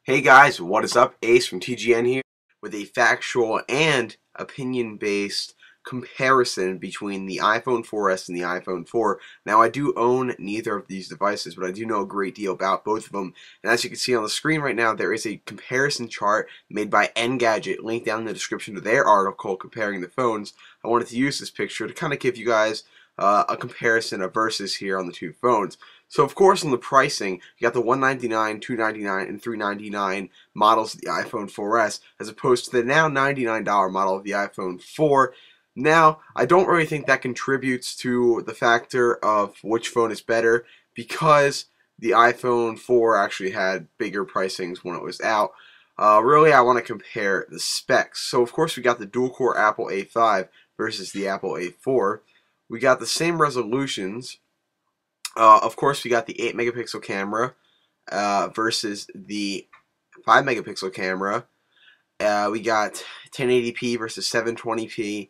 Hey guys, what is up? Ace from TGN here with a factual and opinion-based comparison between the iPhone 4S and the iPhone 4. Now, I do own neither of these devices, but I do know a great deal about both of them. And as you can see on the screen right now, there is a comparison chart made by Engadget, linked down in the description to their article comparing the phones. I wanted to use this picture to kind of give you guys a comparison of versus here on the two phones. So of course on the pricing, you got the $199, $299, and $399 models of the iPhone 4S as opposed to the now $99 model of the iPhone 4. Now, I don't really think that contributes to the factor of which phone is better because the iPhone 4 actually had bigger pricings when it was out. Really, I want to compare the specs. So of course we got the dual-core Apple A5 versus the Apple A4. We got the same resolutions. Of course, we got the 8 megapixel camera versus the 5 megapixel camera. We got 1080p versus 720p.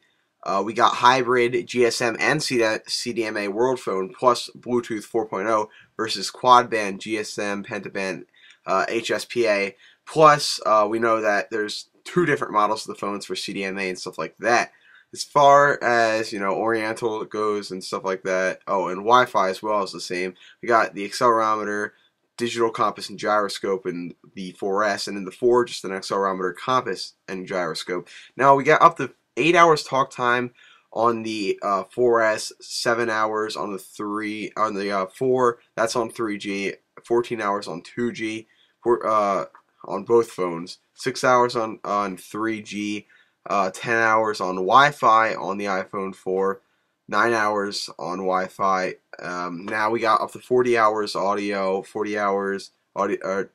We got hybrid GSM and CDMA world phone plus Bluetooth 4.0 versus quad band GSM pentaband HSPA. Plus, we know that there's two different models of the phones for CDMA and stuff like that. As far as, Oriental goes and stuff like that, oh, and Wi-Fi as well is the same. We got the accelerometer, digital compass, and gyroscope in the 4S, and in the 4, just an accelerometer, compass, and gyroscope. Now, we got up to 8 hours talk time on the 4S, 7 hours on the 4, that's on 3G, 14 hours on 2G, on both phones, 6 hours on 3G, 10 hours on Wi-Fi on the iPhone 4, 9 hours on Wi-Fi. Now we got up to 40 hours audio, 40 hours audio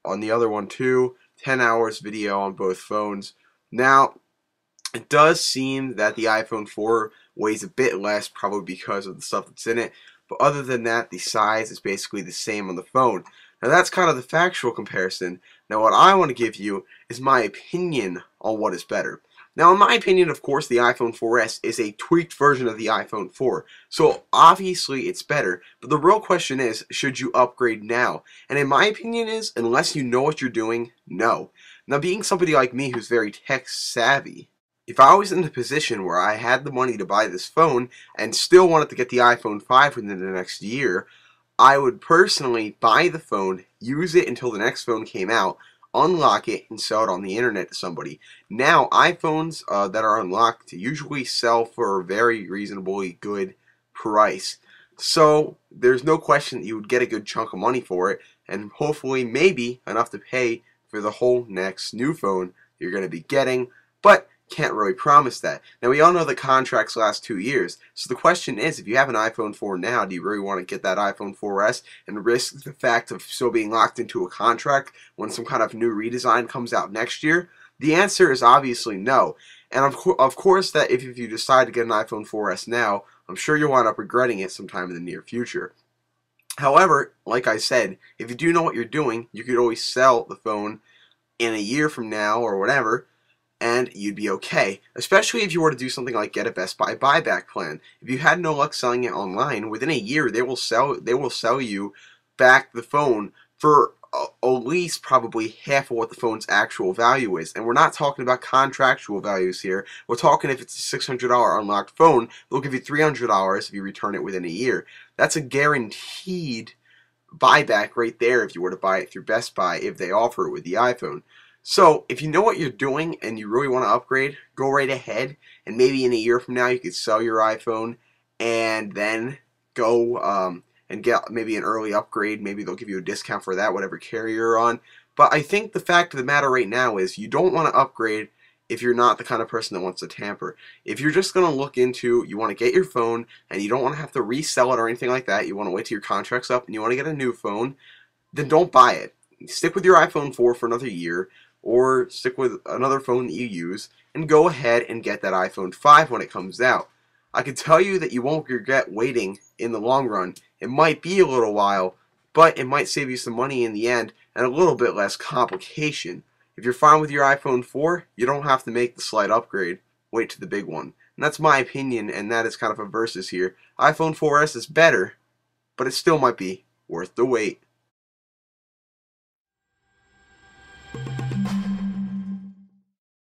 on the other one too, 10 hours video on both phones. Now, it does seem that the iPhone 4 weighs a bit less, probably because of the stuff that's in it. But other than that, the size is basically the same on the phone. Now that's kind of the factual comparison. Now what I want to give you is my opinion on what is better. Now in my opinion, of course, the iPhone 4S is a tweaked version of the iPhone 4. So obviously it's better, but the real question is, should you upgrade now? And in my opinion is, unless you know what you're doing, no. Now being somebody like me who's very tech savvy, if I was in the position where I had the money to buy this phone and still wanted to get the iPhone 5 within the next year, I would personally buy the phone, use it until the next phone came out, unlock it, and sell it on the internet to somebody. Now, iPhones that are unlocked usually sell for a very reasonably good price. So, there's no question that you would get a good chunk of money for it, and hopefully, maybe, enough to pay for the whole next new phone you're going to be getting, but can't really promise that. Now, we all know that contracts last 2 years, so the question is, if you have an iPhone 4 now, do you really want to get that iPhone 4S and risk the fact of still being locked into a contract when some kind of new redesign comes out next year? The answer is obviously no. And of course that if you decide to get an iPhone 4S now, I'm sure you'll wind up regretting it sometime in the near future. However, like I said, if you do know what you're doing, you could always sell the phone in a year from now or whatever, and you'd be okay. Especially if you were to do something like get a Best Buy buyback plan. If you had no luck selling it online, within a year they will sell you back the phone for at least probably half of what the phone's actual value is. And we're not talking about contractual values here. We're talking if it's a $600 unlocked phone, they'll give you $300 if you return it within a year. That's a guaranteed buyback right there if you were to buy it through Best Buy if they offer it with the iPhone. So, if you know what you're doing and you really want to upgrade, go right ahead, and maybe in a year from now you could sell your iPhone and then go and get maybe an early upgrade. Maybe they'll give you a discount for that, whatever carrier you're on. But I think the fact of the matter right now is you don't want to upgrade if you're not the kind of person that wants to tamper. If you're just going to look into, you want to get your phone and you don't want to have to resell it or anything like that, you want to wait till your contract's up and you want to get a new phone, then don't buy it. Stick with your iPhone 4 for another year, or stick with another phone that you use, and go ahead and get that iPhone 5 when it comes out. I can tell you that you won't regret waiting in the long run. It might be a little while, but it might save you some money in the end and a little bit less complication. If you're fine with your iPhone 4, you don't have to make the slight upgrade. Wait to the big one. And that's my opinion, and that is kind of a versus here. iPhone 4S is better, but it still might be worth the wait.